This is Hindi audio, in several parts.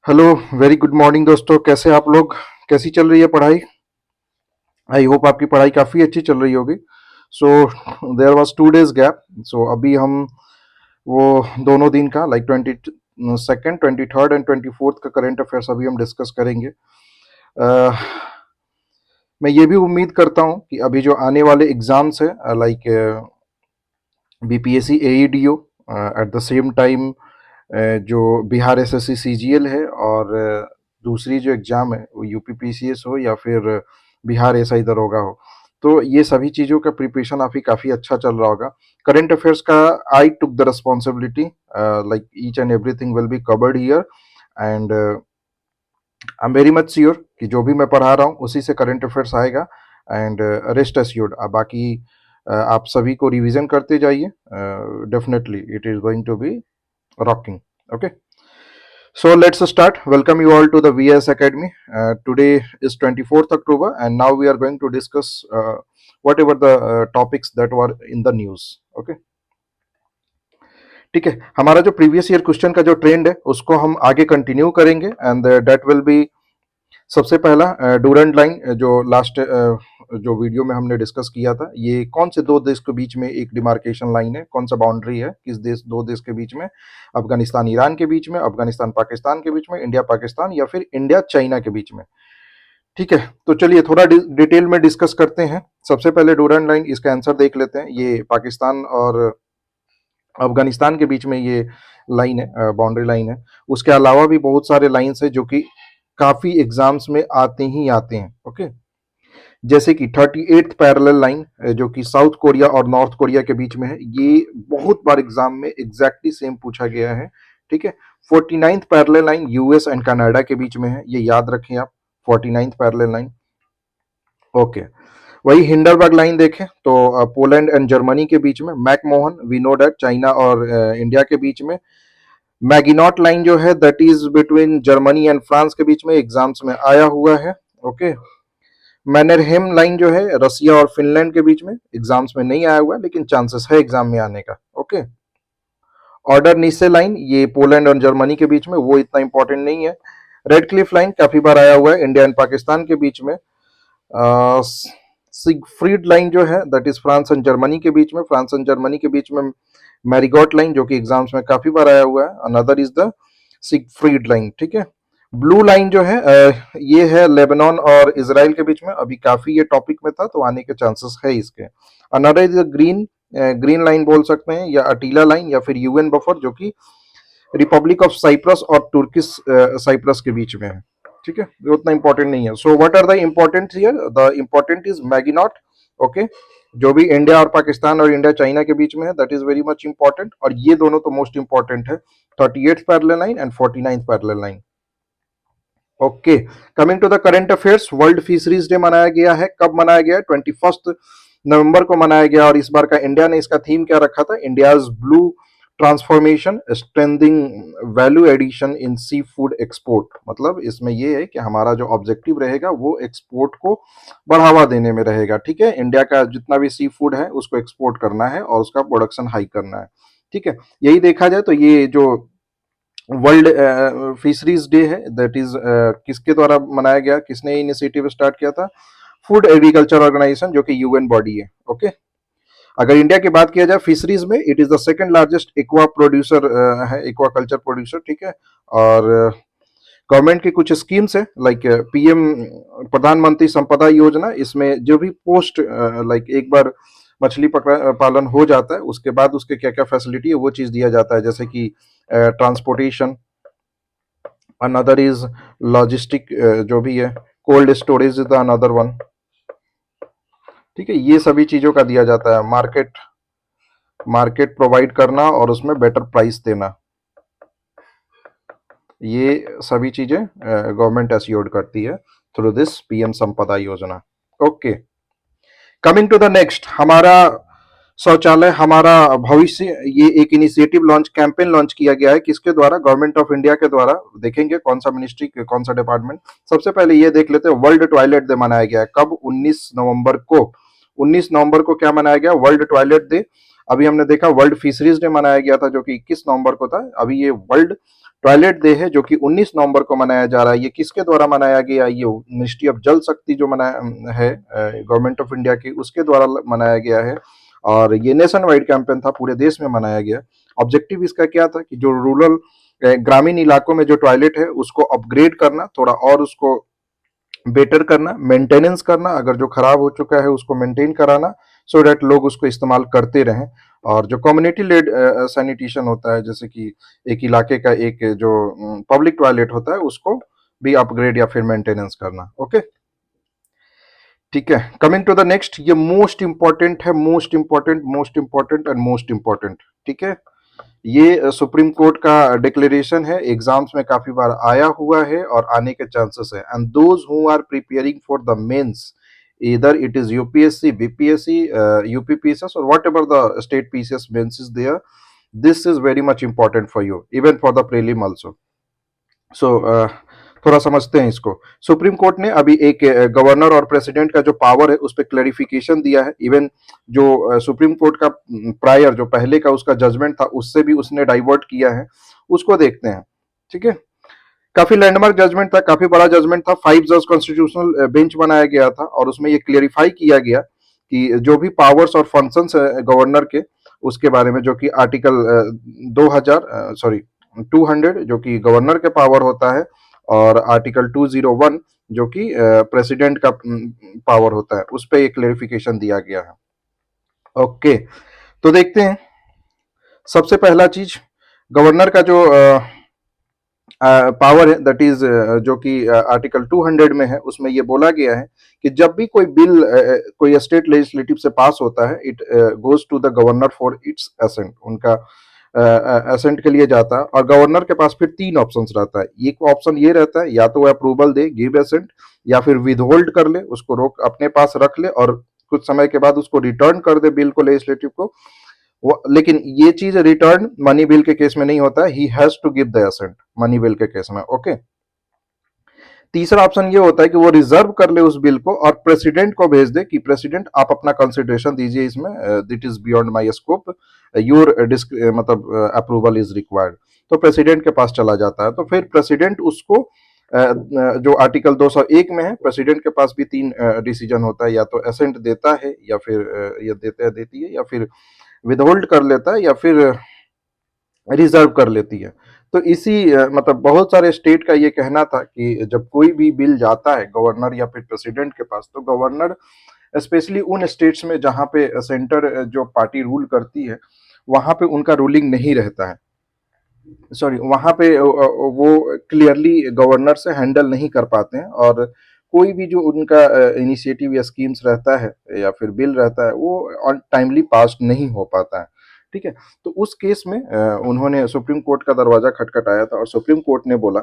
हेलो। वेरी गुड मॉर्निंग दोस्तों, कैसे आप लोग? कैसी चल रही है पढ़ाई? आई होप आपकी पढ़ाई काफ़ी अच्छी चल रही होगी। So there was 2 days gap. So अभी हम वो दोनों दिन का like 22nd, 23rd and 24th का करंट अफेयर्स अभी हम डिस्कस करेंगे। मैं ये भी उम्मीद करता हूँ कि अभी जो आने वाले एग्ज़ाम्स है like BPSC AEDO, at the same time जो बिहार एसएससी सीजीएल है, और दूसरी जो एग्ज़ाम है वो यूपीपीसीएस हो या फिर बिहार एसआई दरोगा हो, तो ये सभी चीज़ों का प्रिपरेशन अभी काफ़ी अच्छा चल रहा होगा। करंट अफेयर्स का I took the responsibility, like each and everything will be covered here, and I am very much sure कि जो भी मैं पढ़ा रहा हूँ उसी से करंट अफेयर्स आएगा। एंड रेस्ट एश्योर्ड, बाकी आप सभी को रिवीजन करते जाइए। Definitely it is going to be rocking. Okay, so let's start. Welcome you all to the VS Academy. Today is 24th October, and now we are going to discuss whatever the topics that were in the news. Okay, ठीक है। हमारा जो प्रीवियस ईयर क्वेश्चन का जो ट्रेंड है उसको हम आगे कंटिन्यू करेंगे, एंड दैट विल बी सबसे पहला डूरंड लाइन, जो लास्ट जो वीडियो में हमने डिस्कस किया था, ये कौन से दो देश के बीच में एक डिमार्केशन लाइन है, कौन सा बाउंड्री है, किस देश, दो देश के बीच में, अफगानिस्तान ईरान के बीच में, अफगानिस्तान पाकिस्तान के बीच में, इंडिया पाकिस्तान, या फिर इंडिया चाइना के बीच में। ठीक है, तो चलिए थोड़ा डिटेल में डिस्कस करते हैं। सबसे पहले डूरंड लाइन, इसका आंसर देख लेते हैं। ये पाकिस्तान और अफगानिस्तान के बीच में ये लाइन है, बाउंड्री लाइन है। उसके अलावा भी बहुत सारे लाइन्स है जो कि काफी एग्जाम्स में आते ही आते हैं। ओके, जैसे कि 38th पैरेलल लाइन, जो कि साउथ कोरिया और नॉर्थ कोरिया के बीच में है, ये बहुत बार एग्जाम में एग्जैक्टली सेम पूछा गया है। ठीक है। 49th parallel line US and Canada के बीच में है, ये याद रखें आप, 49th पैरेलल लाइन। ओके, वही हिंडरबर्ग लाइन देखें तो पोलैंड एंड जर्मनी के बीच में, McMahon we know that China और इंडिया के बीच में। मैगिनॉट लाइन जो है that is between Germany and France के बीच में, एग्जाम्स में आया हुआ है। ओके, मैनरहेम लाइन जो है रसिया और फिनलैंड के बीच में, एग्जाम्स में नहीं आया हुआ है लेकिन चांसेस है एग्जाम में आने का। ओके, ऑर्डर नीसे लाइन, ये पोलैंड और जर्मनी के बीच में, वो इतना इंपॉर्टेंट नहीं है। रेड क्लिफ लाइन काफी बार आया हुआ है, इंडिया एंड पाकिस्तान के बीच में। सिगफ्रीड लाइन जो है that is France and Germany के बीच में, फ्रांस एंड जर्मनी के बीच में। मैरीगॉट लाइन जो कि एग्जाम्स में काफी बार आया हुआ है, another is the Siegfried line. ठीक है। ब्लू लाइन जो है ये है लेबनान और इसराइल के बीच में, अभी काफी ये टॉपिक में था तो आने के चांसेस है इसके। Another is green, green line बोल सकते हैं, या अटीला लाइन, या फिर यूएन बफर, जो कि रिपब्लिक ऑफ साइप्रस और तुर्किश साइप्रस के बीच में है। ठीक है, ये उतना इंपॉर्टेंट नहीं है। So what are the important here? The important is Maginot. Okay, जो भी इंडिया और पाकिस्तान और इंडिया चाइना के बीच में है that is very much important, और ये दोनों तो मोस्ट इंपॉर्टेंट है, 38th parallel line and 49th parallel line. Okay, coming to the current affairs, world fisheries day मनाया गया है। कब मनाया गया है? 21 नवंबर को मनाया गया, और इस बार का इंडिया ने इसका थीम क्या रखा था? India's blue transformation strengthening value addition in sea food export. मतलब इसमें यह है कि हमारा जो ऑब्जेक्टिव रहेगा वो एक्सपोर्ट को बढ़ावा देने में रहेगा। ठीक है, इंडिया का जितना भी सी फूड है उसको एक्सपोर्ट करना है और उसका प्रोडक्शन हाई करना है। ठीक है, यही देखा जाए तो ये जो वर्ल्ड फिशरीज डे है दैट इज किसके द्वारा मनाया गया, किसने इनिशिएटिव स्टार्ट किया था? फूड एग्रीकल्चर ऑर्गेनाइजेशन, जो कि यूएन बॉडी है। ओके, अगर इंडिया की बात किया जाए फिशरीज में, it is the second largest aqua producer है, एक्वा कल्चर प्रोड्यूसर। ठीक है, और गवर्नमेंट की कुछ स्कीम्स है लाइक पीएम प्रधानमंत्री संपदा योजना, इसमें जो भी पोस्ट लाइक एक बार मछली पकड़ा पालन हो जाता है उसके बाद उसके क्या क्या फैसिलिटी है वो चीज दिया जाता है, जैसे कि ट्रांसपोर्टेशन, अनदर इज लॉजिस्टिक, जो भी है cold storage is the another one. ठीक है, ये सभी चीजों का दिया जाता है, मार्केट मार्केट प्रोवाइड करना और उसमें बेटर प्राइस देना, ये सभी चीजें गवर्नमेंट एश्योर्ड करती है through this PM Sampada Yojana. Okay, coming to the next, हमारा शौचालय हमारा भविष्य, ये एक इनिशिएटिव लॉन्च, कैंपेन लॉन्च किया गया है, किसके द्वारा? गवर्नमेंट ऑफ इंडिया के द्वारा। देखेंगे कौन सा मिनिस्ट्री, कौन सा डिपार्टमेंट। सबसे पहले ये देख लेते हैं, वर्ल्ड टॉयलेट डे मनाया गया है कब? 19 नवंबर को। 19 नवंबर को क्या मनाया गया? World toilet day. अभी हमने देखा वर्ल्ड फिशरीज डे मनाया गया था जो कि 21 नवंबर को था। अभी ये वर्ल्ड टॉयलेट डे है जो कि 19 नवंबर को मनाया जा रहा है। ये किसके द्वारा मनाया गया? ये मिनिस्ट्री ऑफ जल शक्ति जो मनाया है गवर्नमेंट ऑफ इंडिया की, उसके द्वारा मनाया गया है और ये नेशन वाइड कैंपेन था, पूरे देश में मनाया गया। ऑब्जेक्टिव इसका क्या था कि जो रूरल ग्रामीण इलाकों में जो टॉयलेट है उसको अपग्रेड करना, थोड़ा और उसको बेटर करना, मेंटेनेंस करना, अगर जो खराब हो चुका है उसको मेंटेन कराना, सो दैट लोग उसको इस्तेमाल करते रहें। और जो कम्युनिटी लेड सैनिटेशन होता है, जैसे कि एक इलाके का एक जो पब्लिक टॉयलेट होता है उसको भी अपग्रेड या फिर मेंटेनेंस करना। ओके, ठीक है। कमिंग टू द नेक्स्ट, ये मोस्ट इंपॉर्टेंट है, most important, most important and most important. ठीक है, ये सुप्रीम कोर्ट का डिक्लेरेशन है, एग्जाम्स में काफी बार आया हुआ है और आने के चांसेस है। And those who are preparing for the mains, either it is UPSC, BPSC, UPPSS or whatever the state PCS means is there, this is very much important for you, even for the prelim also. So थोड़ा समझते हैं इसको। सुप्रीम कोर्ट ने अभी एक गवर्नर और प्रेसिडेंट का जो पावर है उस पर क्लैरिफिकेशन दिया है। इवन जो सुप्रीम कोर्ट का प्रायर जो पहले का उसका जजमेंट था उससे भी उसने डाइवर्ट किया है, उसको देखते हैं। ठीक है, काफी लैंडमार्क जजमेंट था, काफी बड़ा जजमेंट था। 5 जज कॉन्स्टिट्यूशनल बेंच बनाया गया था और उसमें ये क्लियरिफाई किया गया कि जो भी पावर्स और फंक्शंस है गवर्नर के, उसके बारे में, जो कि आर्टिकल 200 जो कि गवर्नर के पावर होता है और आर्टिकल 201 जो कि प्रेसिडेंट का पावर होता है, उस पर एक क्लेरिफिकेशन दिया गया है। ओके, तो देखते हैं। सबसे पहला चीज, गवर्नर का जो पावर है, दैट इज जो कि आर्टिकल 200 में है, उसमें ये बोला गया है कि जब भी कोई बिल कोई स्टेट लेजिस्लेटिव से पास होता है, it goes to the governor for its assent, उनका असेंट के लिए जाता है। और गवर्नर के पास फिर 3 ऑप्शंस रहता है। एक ऑप्शन ये रहता है, या तो वो अप्रूवल दे, गिव असेंट, या फिर विदहोल्ड कर ले, उसको रोक अपने पास रख ले और कुछ समय के बाद उसको रिटर्न कर दे बिल को लेजिस्लेटिव को। लेकिन ये चीज रिटर्न मनी बिल के केस में नहीं होता है, he has to give the assent money bill के केस में। ओके, तीसरा ऑप्शन ये होता है कि वो रिजर्व कर ले उस बिल को और प्रेसिडेंट को भेज दे कि प्रेसिडेंट आप अपना कंसिडरेशन दीजिए इसमें, this is beyond my scope, your मतलब अप्रूवल इज रिक्वायर्ड। तो प्रेसिडेंट के पास चला जाता है, तो फिर प्रेसिडेंट उसको जो आर्टिकल 201 में है, प्रेसिडेंट के पास भी 3 डिसीजन होता है, या तो असेंट देता है, या फिर ये देता है, देती है, या फिर विदहोल्ड कर लेता है, या फिर रिजर्व कर लेती है। तो इसी मतलब बहुत सारे स्टेट का ये कहना था कि जब कोई भी बिल जाता है गवर्नर या फिर प्रेसिडेंट के पास, तो गवर्नर स्पेशली उन स्टेट्स में जहां पे सेंटर जो पार्टी रूल करती है वहां पे उनका रूलिंग नहीं रहता है, सॉरी, वहां पे वो क्लियरली गवर्नर से हैंडल नहीं कर पाते हैं और कोई भी जो उनका इनिशिएटिव या स्कीम्स रहता है या फिर बिल रहता है वो ऑन टाइमली पास नहीं हो पाता है। ठीक है, तो उस केस में उन्होंने सुप्रीम कोर्ट का दरवाजा खटखटाया था और सुप्रीम कोर्ट ने बोला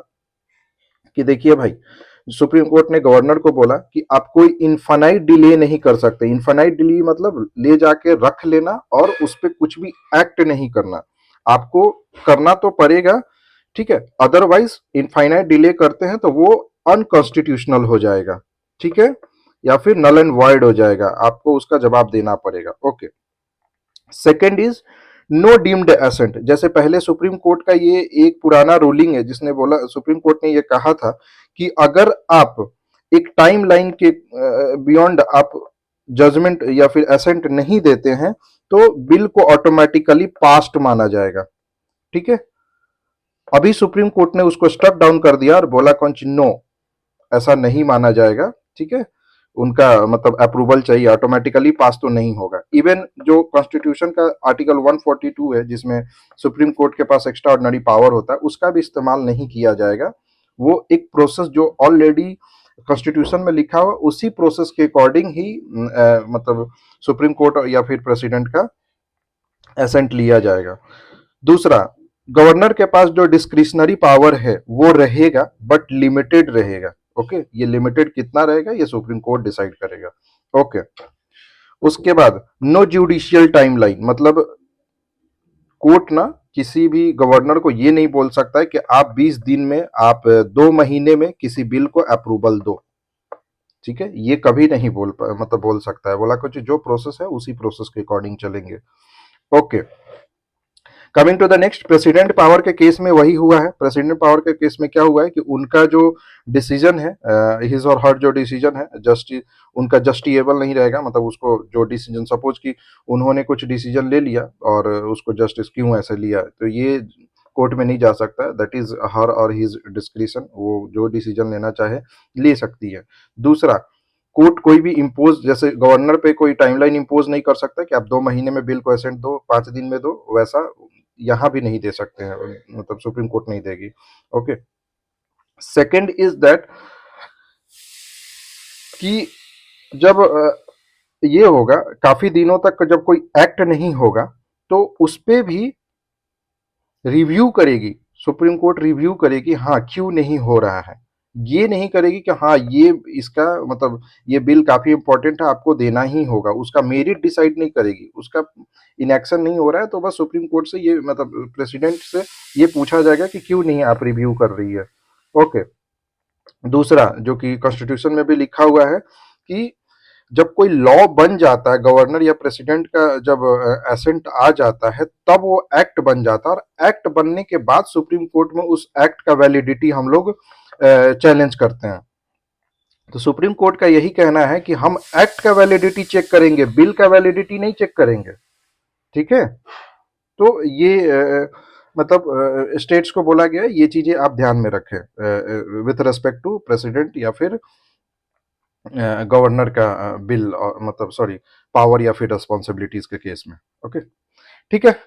कि देखिए भाई, सुप्रीम कोर्ट ने गवर्नर को बोला कि आप कोई इनफाइनाइट डिले नहीं कर सकते। इनफाइनाइट डिले मतलब ले जाके रख लेना और उस पर कुछ भी एक्ट नहीं करना, आपको करना तो पड़ेगा। ठीक है, अदरवाइज इनफाइनाइट डिले करते हैं तो वो अनकॉन्स्टिट्यूशनल हो जाएगा। ठीक है, या फिर नल एंड वॉइड हो जाएगा, आपको उसका जवाब देना पड़ेगा। Okay, second is no deemed assent. जैसे पहले सुप्रीम कोर्ट का ये एक पुराना रूलिंग है जिसने बोला, सुप्रीम कोर्ट ने ये कहा था कि अगर आप एक टाइम लाइन के बियॉन्ड आप जजमेंट या फिर एसेंट नहीं देते हैं तो बिल को ऑटोमेटिकली पास्ड माना जाएगा। ठीक है, अभी सुप्रीम कोर्ट ने उसको स्ट्रक डाउन कर दिया और बोला कौन नो, ऐसा नहीं माना जाएगा। ठीक है, उनका मतलब अप्रूवल चाहिए, ऑटोमेटिकली पास तो नहीं होगा। इवन जो कॉन्स्टिट्यूशन का आर्टिकल 142 है जिसमें सुप्रीम कोर्ट के पास एक्स्ट्रा ऑर्डिनरी पावर होता है, उसका भी इस्तेमाल नहीं किया जाएगा। वो एक प्रोसेस जो ऑलरेडी कॉन्स्टिट्यूशन में लिखा हुआ, उसी प्रोसेस के अकॉर्डिंग ही मतलब सुप्रीम कोर्ट या फिर प्रेसिडेंट का एसेंट लिया जाएगा। दूसरा, गवर्नर के पास जो डिस्क्रिशनरी पावर है वो रहेगा बट लिमिटेड रहेगा। ओके, ये लिमिटेड कितना रहेगा ये सुप्रीम कोर्ट डिसाइड करेगा। ओके, उसके बाद नो जुडिशियल टाइमलाइन, मतलब कोर्ट ना किसी भी गवर्नर को ये नहीं बोल सकता है कि आप 20 दिन में, आप 2 महीने में किसी बिल को अप्रूवल दो। ठीक है, ये कभी नहीं मतलब बोल सकता है। बोला कुछ जो प्रोसेस है उसी प्रोसेस के अकॉर्डिंग चलेंगे। Okay, coming to the next, president power के केस में वही हुआ है। प्रेसिडेंट पावर के केस में क्या हुआ है कि उनका जो डिसीजन है, हिज और हर जो डिसीजन है उनका जस्टिएबल नहीं रहेगा। मतलब उसको जो डिसीजन, सपोज कि उन्होंने कुछ डिसीजन ले लिया और उसको जस्टिस क्यों ऐसे लिया, तो ये कोर्ट में नहीं जा सकता। दैट इज हर और हिज डिस्क्रिशन, वो जो डिसीजन लेना चाहे ले सकती है। दूसरा, कोर्ट कोई भी इम्पोज, जैसे गवर्नर पे कोई टाइमलाइन इम्पोज नहीं कर सकता कि आप 2 महीने में बिल को असेंट दो, 5 दिन में दो, वैसा यहाँ भी नहीं दे सकते हैं, मतलब सुप्रीम कोर्ट नहीं देगी। ओके, सेकंड इज दैट कि जब ये होगा काफी दिनों तक जब कोई एक्ट नहीं होगा तो उस पे भी रिव्यू करेगी सुप्रीम कोर्ट, रिव्यू करेगी हाँ क्यों नहीं हो रहा है। ये नहीं करेगी कि हाँ ये इसका मतलब ये बिल काफी इंपॉर्टेंट है आपको देना ही होगा, उसका मेरिट डिसाइड नहीं करेगी, उसका इनएक्शन नहीं हो रहा है तो बस सुप्रीम कोर्ट से ये मतलब प्रेसिडेंट से ये पूछा जाएगा कि क्यों नहीं आप रिव्यू कर रही है। ओके, दूसरा जो कि कॉन्स्टिट्यूशन में भी लिखा हुआ है कि जब कोई लॉ बन जाता है, गवर्नर या प्रेसिडेंट का जब एसेंट आ जाता है तब वो एक्ट बन जाता है, और एक्ट बनने के बाद सुप्रीम कोर्ट में उस एक्ट का वैलिडिटी हम लोग चैलेंज करते हैं। तो सुप्रीम कोर्ट का यही कहना है कि हम एक्ट का वैलिडिटी चेक करेंगे, बिल का वैलिडिटी नहीं चेक करेंगे। ठीक है, तो ये मतलब स्टेट्स को बोला गया है ये चीजें आप ध्यान में रखें विथ रेस्पेक्ट टू प्रेसिडेंट या फिर गवर्नर का बिल, और मतलब सॉरी पावर या फिर रिस्पॉन्सिबिलिटीज के केस में। ओके, ठीक है,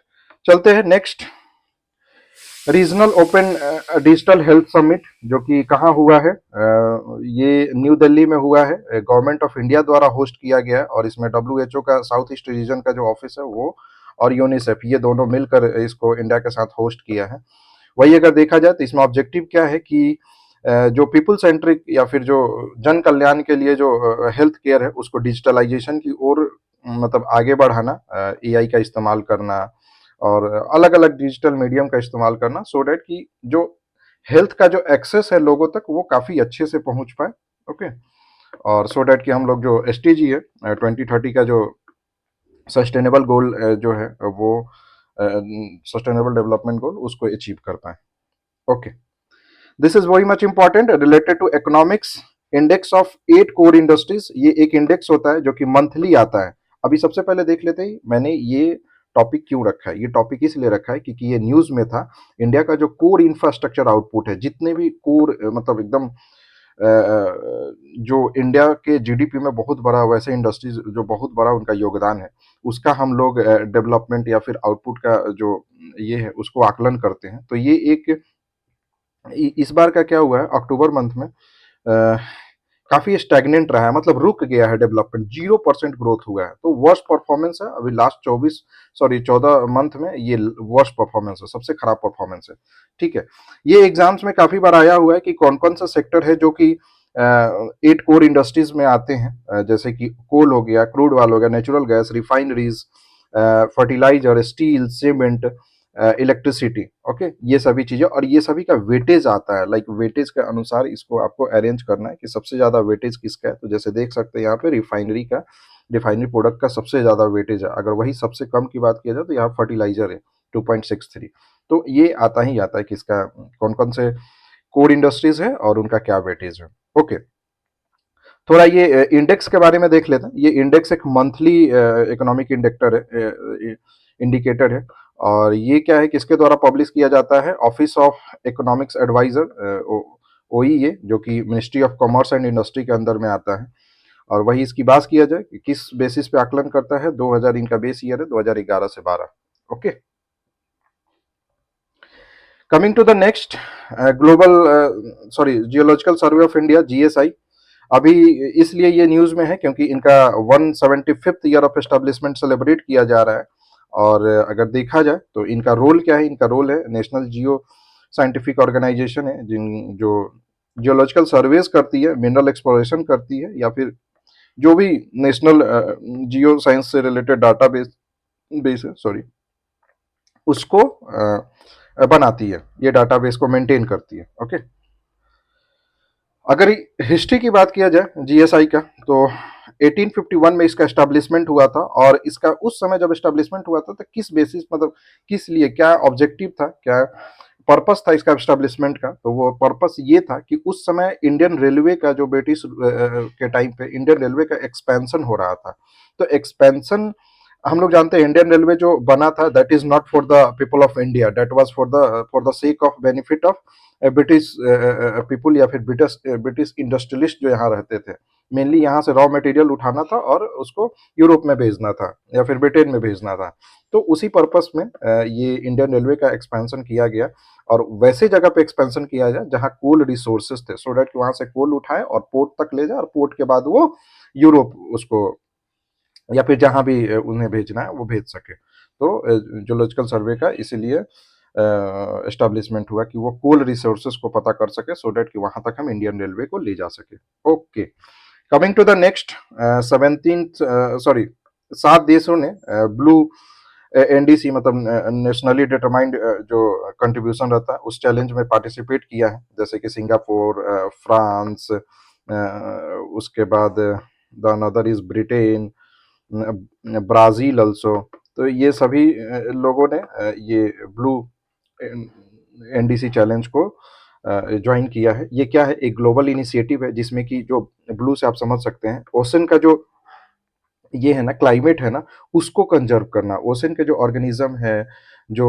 चलते हैं next. Regional open digital health summit जो कि कहाँ हुआ है, ये न्यू दिल्ली में हुआ है, गवर्नमेंट ऑफ इंडिया द्वारा होस्ट किया गया है, और इसमें डब्ल्यूएचओ का साउथ ईस्ट रीजन का जो ऑफिस है वो और यूनिसेफ ये दोनों मिलकर इसको इंडिया के साथ होस्ट किया है। वही अगर देखा जाए तो इसमें ऑब्जेक्टिव क्या है कि जो पीपल सेंट्रिक या फिर जो जन कल्याण के लिए जो हेल्थ केयर है उसको डिजिटलाइजेशन की ओर मतलब आगे बढ़ाना, एआई का इस्तेमाल करना और अलग अलग डिजिटल मीडियम का इस्तेमाल करना, सो डैट कि जो हेल्थ का जो एक्सेस है लोगों तक वो काफ़ी अच्छे से पहुंच पाए। ओके, और सो डैट कि हम लोग जो एसटीजी है 2030 का जो सस्टेनेबल गोल जो है वो सस्टेनेबल डेवलपमेंट गोल उसको अचीव कर पाए। Okay, this is very much important related to economics index of 8 core industries. ये एक इंडेक्स होता है जो कि मंथली आता है। अभी सबसे पहले देख लेते हैं मैंने ये टॉपिक क्यों रखा है। ये टॉपिक इसलिए रखा है क्योंकि ये न्यूज में था। इंडिया का जो कोर इंफ्रास्ट्रक्चर आउटपुट है, जितने भी कोर मतलब एकदम जो इंडिया के जीडीपी में बहुत बड़ा, वैसे इंडस्ट्रीज जो बहुत बड़ा उनका योगदान है, उसका हम लोग डेवलपमेंट या फिर आउटपुट का जो ये है उसको आकलन करते हैं। तो ये एक इस बार का क्या हुआ है, अक्टूबर मंथ में काफी स्टैग्नेंट रहा है, मतलब रुक गया है डेवलपमेंट, 0% ग्रोथ हुआ है। तो वर्स्ट परफॉर्मेंस है अभी लास्ट 14 मंथ में, ये वर्स्ट परफॉर्मेंस है, सबसे खराब परफॉर्मेंस है। ठीक है, ये एग्जाम्स में काफी बार आया हुआ है कि कौन कौन सा सेक्टर है जो कि 8 कोर इंडस्ट्रीज में आते हैं, जैसे कि कोल हो गया, क्रूड ऑयल हो गया, natural gas, refineries, fertiliser, steel, cement, electricity. Okay, ये सभी चीजें, और ये सभी का वेटेज आता है, लाइक वेटेज के अनुसार इसको आपको अरेंज करना है कि सबसे ज्यादा वेटेज किसका है। तो जैसे देख सकते हैं यहाँ पे रिफाइनरी प्रोडक्ट का सबसे ज्यादा वेटेज है। अगर वही सबसे कम की बात किया जाए तो यहाँ फर्टिलाइजर है 2.63। तो ये आता ही आता है किसका, कौन कौन से कोर इंडस्ट्रीज है और उनका क्या वेटेज है। ओके, थोड़ा ये इंडेक्स के बारे में देख लेते हैं। ये इंडेक्स एक मंथली इकोनॉमिक इंडेक्टर है, इंडिकेटर है, और ये क्या है, किसके द्वारा पब्लिश किया जाता है, office of economics adviser, OEA, जो कि ministry of commerce and industry के अंदर में आता है। और वही इसकी बात किया जाए कि किस बेसिस पे आकलन करता है, 2000 इनका बेस ईयर है, 2011 से 12। Okay, coming to the next, global sorry geological survey of India, GSI. अभी इसलिए ये न्यूज में है क्योंकि इनका 175th year of establishment celebrate किया जा रहा है। और अगर देखा जाए तो इनका रोल क्या है, इनका रोल है नेशनल जियो साइंटिफिक ऑर्गेनाइजेशन है, जिन जो जियोलॉजिकल सर्वेस करती है, मिनरल एक्सप्लोरेशन करती है, या फिर जो भी नेशनल जियो साइंस से रिलेटेड डाटा बेस है, सॉरी, उसको बनाती है, ये डाटाबेस को मेंटेन करती है। ओके, अगर हिस्ट्री की बात किया जाए जीएसआई का, तो 1851 में इसका एस्टैब्लिशमेंट हुआ था, और इसका उस समय जब एस्टैब्लिशमेंट हुआ था तो किस बेसिस, मतलब किस लिए, क्या ऑब्जेक्टिव था, क्या पर्पस था इसका एस्टैब्लिशमेंट का, तो वो पर्पस ये था कि उस समय इंडियन रेलवे का जो ब्रिटिश के टाइम पे इंडियन रेलवे का एक्सपेंशन हो रहा था। तो एक्सपेंशन, हम लोग जानते हैं इंडियन रेलवे जो बना था that is not for the people of India, that was for the sake of benefit of British people, या फिर ब्रिटिश ब्रिटिश इंडस्ट्रियलिस्ट जो यहाँ रहते थे। मेनली यहाँ से रॉ मटेरियल उठाना था और उसको यूरोप में भेजना था या फिर ब्रिटेन में भेजना था। तो उसी पर्पस में ये इंडियन रेलवे का एक्सपेंशन किया गया, और वैसे जगह पे एक्सपेंशन किया जाए जहाँ कोल रिसोर्सेज थे, सो दैट वहां से कोल उठाए और पोर्ट तक ले जाए, और पोर्ट के बाद वो यूरोप उसको, या फिर जहां भी उन्हें भेजना है वो भेज सके। तो जूलॉजिकल सर्वे का इसीलिए एस्टैब्लिशमेंट हुआ कि वो कोल रिसोर्सेज को पता कर सके, सो दैट कि वहां तक हम इंडियन रेलवे को ले जा सके। Okay, coming to the next, 17 sorry 7 देशों ने ब्लू एनडीसी, मतलब नेशनली डिटरमाइंड जो कंट्रीब्यूशन रहता है उस चैलेंज में पार्टिसिपेट किया है, जैसे कि सिंगापुर, फ्रांस, उसके बाद the another is Britain, Brazil also. तो ये सभी लोगों ने ये ब्लू एनडीसी चैलेंज को ज्वाइन किया है। ये क्या है, एक ग्लोबल इनिशिएटिव है जिसमें कि जो ब्लू से आप समझ सकते हैं ओशन का जो ये है ना, क्लाइमेट है ना, उसको कंजर्व करना, ओशन के जो ऑर्गेनिज्म है, जो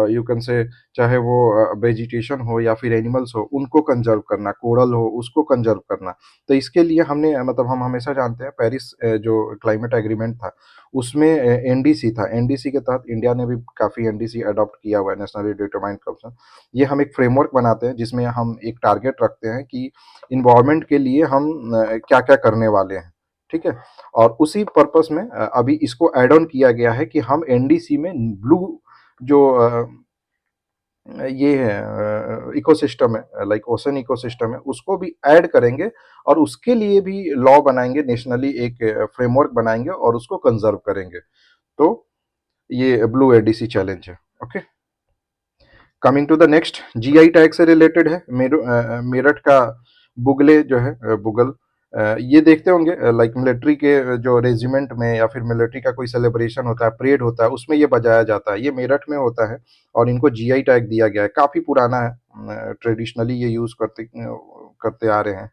यू कैन से, चाहे वो वेजिटेशन हो या फिर एनिमल्स हो, उनको कंजर्व करना, कोरल हो उसको कंजर्व करना। तो इसके लिए हमने मतलब हम हमेशा जानते हैं पेरिस जो क्लाइमेट एग्रीमेंट था उसमें एनडीसी था, एनडीसी के तहत इंडिया ने भी काफ़ी एनडीसी अडॉप्ट किया हुआ है, नेशनली डिटरमाइंड कर्व। ये हम एक फ्रेमवर्क बनाते हैं जिसमें हम एक टारगेट रखते हैं कि इन्वायरमेंट के लिए हम क्या क्या करने वाले हैं, ठीक है। और उसी पर्पस में अभी इसको ऐड ऑन किया गया है कि हम एनडीसी में ब्लू जो ये है इकोसिस्टम है, लाइक ओशन इकोसिस्टम है, उसको भी ऐड करेंगे, और उसके लिए भी लॉ बनाएंगे, नेशनली एक फ्रेमवर्क बनाएंगे और उसको कंजर्व करेंगे। तो ये ब्लू एडीसी चैलेंज है। Okay, coming to the next, GI tag से रिलेटेड है। मेरठ का बुगले जो है बुगल, ये देखते होंगे लाइक मिलिट्री के जो रेजिमेंट में या फिर मिलिट्री का कोई सेलिब्रेशन होता है, परेड होता है, उसमें ये बजाया जाता है। ये मेरठ में होता है और इनको जीआई टैग दिया गया है, काफ़ी पुराना है, ट्रेडिशनली ये यूज़ करते आ रहे हैं।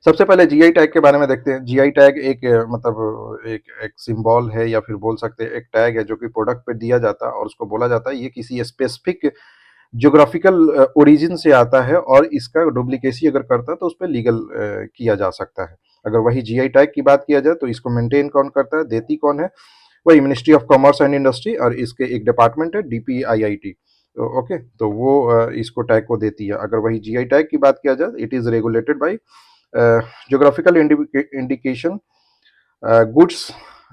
सबसे पहले जीआई टैग के बारे में देखते हैं। जीआई टैग एक मतलब एक सिंबल है, या फिर बोल सकते हैं एक टैग है जो कि प्रोडक्ट पे दिया जाता है, और उसको बोला जाता है ये किसी स्पेसिफिक ज्योग्राफिकल ओरिजिन से आता है, और इसका डुप्लीकेसी अगर करता है तो उस पर लीगल किया जा सकता है। अगर वही जीआई टैग की बात किया जाए तो इसको मेंटेन कौन करता है, देती कौन है, वही ministry of commerce and industry, और इसके एक डिपार्टमेंट है डीपीआईआईटी। ओके, तो वो इसको टैग को देती है। अगर वही जीआई टैग की बात किया जाए, it is regulated by geographical indication goods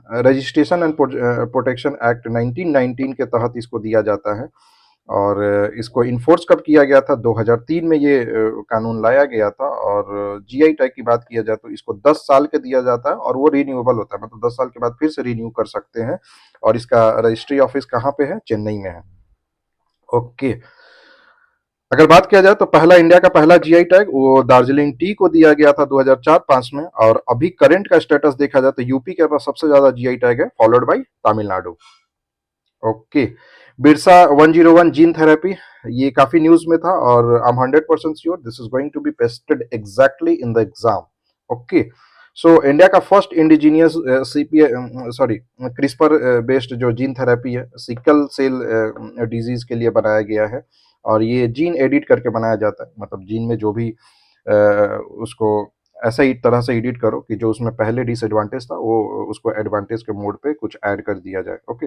registration and protection act 1919 के तहत इसको दिया जाता है। और इसको इन्फोर्स कब किया गया था, 2003 में ये कानून लाया गया था। और जीआई टैग की बात किया जाए तो इसको 10 साल के दिया जाता है, और वो रिन्यूएबल होता है, मतलब 10 साल के बाद फिर से रिन्यू कर सकते हैं। और इसका रजिस्ट्री ऑफिस कहाँ पे है, चेन्नई में है। ओके, अगर बात किया जाए तो पहला इंडिया का पहला जीआई टैग वो दार्जिलिंग टी को दिया गया था 2004-5 में। और अभी करंट का स्टेटस देखा जाए तो यूपी के पास सबसे ज्यादा जीआई टैग है, followed by Tamil Nadu. Okay, Birsa 101 gene therapy, ये काफी न्यूज में था, और I am 100% sure this is going to be pasted exactly in the exam. Okay, so India का first indigenous CPA sorry CRISPR based जो जीन थेरेपी है, सिकल सेल डिजीज के लिए बनाया गया है। और ये जीन एडिट करके बनाया जाता है, मतलब जीन में जो भी उसको ऐसा ही तरह से एडिट करो कि जो उसमें पहले डिसएडवांटेज था वो उसको एडवांटेज के मोड पे कुछ ऐड कर दिया जाए। ओके,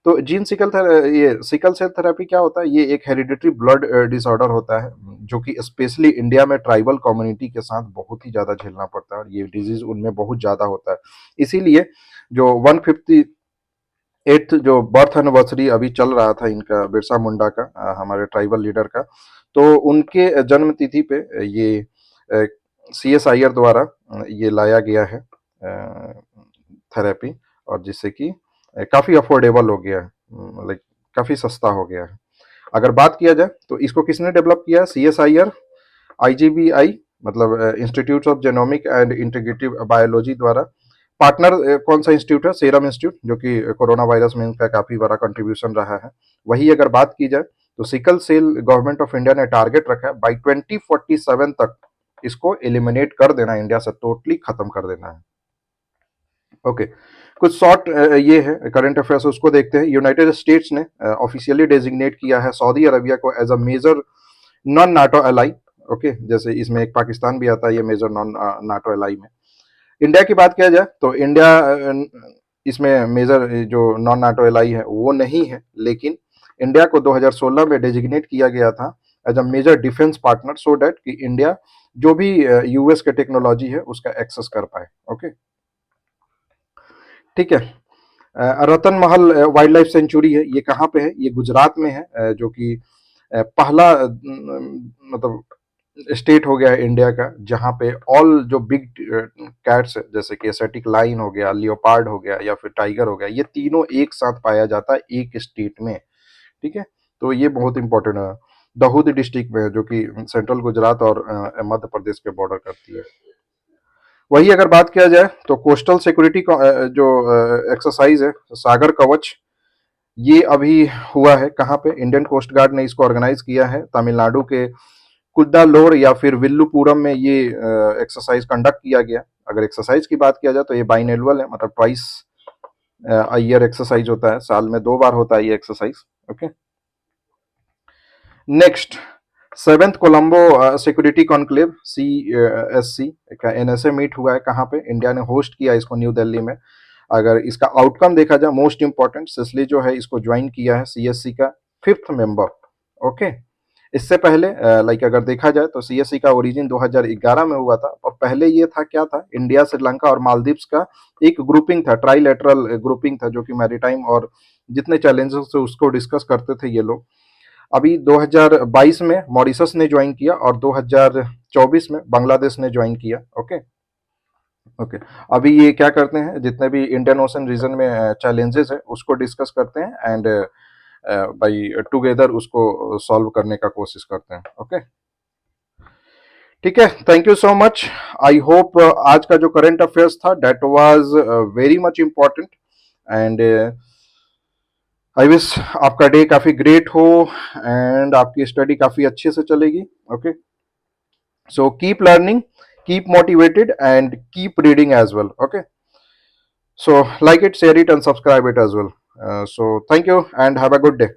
तो जीन ये सिकल सेल थेरेपी क्या होता है, ये एक हेरिडिटरी ब्लड डिसऑर्डर होता है, जो कि स्पेशली इंडिया में ट्राइबल कम्युनिटी के साथ बहुत ही ज़्यादा झेलना पड़ता है, और ये डिजीज उनमें बहुत ज़्यादा होता है। इसीलिए जो 158th जो बर्थ एनिवर्सरी अभी चल रहा था इनका, बिरसा मुंडा का, हमारे ट्राइबल लीडर का, तो उनके जन्म तिथि पे ये सीएसआईआर द्वारा ये लाया गया है थेरेपी, और जिससे कि काफ़ी अफोर्डेबल हो गया है, लाइक काफ़ी सस्ता हो गया है। अगर बात किया जाए तो इसको किसने डेवलप किया, सीएसआईआर, आईजीबीआई, मतलब institute of genomic and integrative biology द्वारा। पार्टनर कौन सा इंस्टीट्यूट है? सीरम इंस्टीट्यूट, जो कि कोरोना वायरस में इनका काफी बड़ा कंट्रीब्यूशन रहा है। वही अगर बात की जाए तो sickle cell government of India ने टारगेट रखा है बाई 2047 तक इसको एलिमिनेट कर देना, इंडिया से टोटली खत्म कर देना है। ओके, कुछ शॉर्ट ये है करंट अफेयर्स, उसको देखते हैं। यूनाइटेड स्टेट्स ने ऑफिशियली डेजिग्नेट किया है सऊदी अरबिया को as a major non NATO ally. Okay, जैसे इसमें एक पाकिस्तान भी आता है ये मेजर नॉन नाटो एलाई में। इंडिया की बात किया जाए तो इंडिया इसमें मेजर जो नॉन नाटो एलाई है वो नहीं है, लेकिन इंडिया को 2016 में डेजिग्नेट किया गया था as a major defence partner, so that कि इंडिया जो भी यूएस के टेक्नोलॉजी है उसका एक्सेस कर पाए। ओके, ठीक है। रतन महल वाइल्ड लाइफ सेंचुरी है, ये कहाँ पे है? ये गुजरात में है, जो कि पहला मतलब स्टेट हो गया है इंडिया का जहाँ पे ऑल जो बिग कैट्स जैसे कि एशियाटिक लाइन हो गया, लियोपार्ड हो गया या फिर टाइगर हो गया, ये तीनों एक साथ पाया जाता है एक स्टेट में। ठीक है, तो ये बहुत इंपॉर्टेंट है। दाऊद डिस्ट्रिक्ट में, जो कि सेंट्रल गुजरात और मध्य प्रदेश के बॉर्डर करती है। वही अगर बात किया जाए तो कोस्टल सिक्योरिटी जो एक्सरसाइज है सागर कवच, ये अभी हुआ है कहाँ पे? इंडियन कोस्ट गार्ड ने इसको ऑर्गेनाइज किया है तमिलनाडु के कुद्दालोर या फिर विल्लुपुरम में ये एक्सरसाइज कंडक्ट किया गया। अगर एक्सरसाइज की बात किया जाए तो ये बाइनएनुअल है, मतलब ट्वाइस अ ईयर एक्सरसाइज होता है, साल में 2 बार होता है ये exercise. Okay, next, seventh Colombo security conclave CSC का एनएसए मीट हुआ है कहाँ पे? इंडिया ने होस्ट किया इसको न्यू दिल्ली में। अगर इसका आउटकम देखा जाए, मोस्ट इंपॉर्टेंट, सिसली जो है इसको ज्वाइन किया है CSC का 5th मेंबर। ओके, इससे पहले लाइक अगर देखा जाए तो CSC का ओरिजिन 2011 में हुआ था, और पहले ये था क्या था, इंडिया, श्रीलंका और मालदीव्स का एक ग्रुपिंग था, ट्राइलेटरल ग्रुपिंग था, जो कि मैरीटाइम और जितने चैलेंजेस थे उसको डिस्कस करते थे ये लोग। अभी 2022 में मॉरिशस ने ज्वाइन किया और 2024 में बांग्लादेश ने ज्वाइन किया। ओके, ओके, अभी ये क्या करते हैं, जितने भी इंडियन ओशन रीजन में चैलेंजेस है उसको डिस्कस करते हैं एंड बाई टुगेदर उसको सॉल्व करने का कोशिश करते हैं। ओके, ठीक है, thank you so much. I hope आज का जो करंट अफेयर्स था that was very much important, and I wish आपका डे काफी ग्रेट हो एंड आपकी स्टडी काफी अच्छे से चलेगी। Okay, so keep learning, keep motivated and keep reading as well. Okay, so like it, share it and subscribe it as well. So thank you and have a good day.